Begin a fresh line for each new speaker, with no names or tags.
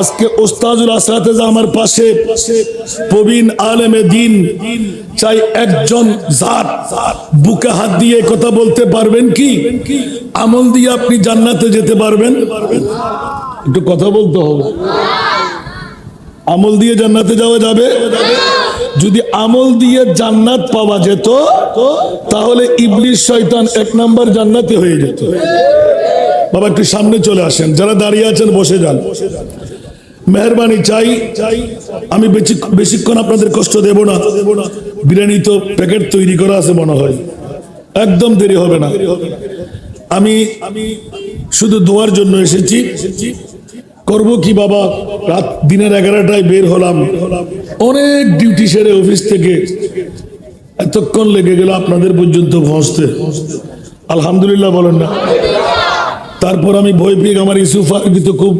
আজকে ওস্তাজুল আসরাতে আমার পাশে প্রবীণ আলেমে দিন চাই একজন জাত বুকে হাত দিয়ে কথা বলতে পারবেন কি আমল দিয়ে আপনি জান্নাতে যেতে পারবেন? একটু কথা বলতে হবে। আমল দিয়ে জান্নাতে যাওয়া যাবে? যদি আমল দিয়ে জান্নাত পাওয়া যেত তাহলে ইবলিস শয়তান 1 নাম্বার জান্নাতে হয়ে যেত। বাবা একটু সামনে চলে আসেন, যারা দাঁড়িয়ে আছেন বসে যান, মেহরবানি চাই। আমি বেশিক্ষণ আপনাদের কষ্ট দেব না। বিরিয়ানি তো প্যাকেট তৈরি করা আছে মনে হয়, একদম দেরি হবে না। আমি শুধু দোয়ার জন্য এসেছি। করব কি বাবা, রাত দিনের 11টায় বের হলাম, অনেক ডিউটি সেরে অফিস থেকে, এতক্ষণ লেগে গেল আপনাদের পর্যন্ত পৌঁছতে। আলহামদুলিল্লাহ বলেন না? তারপর আমি ভয় পেয়ে আমার ইউসুফ আরবি তো খুব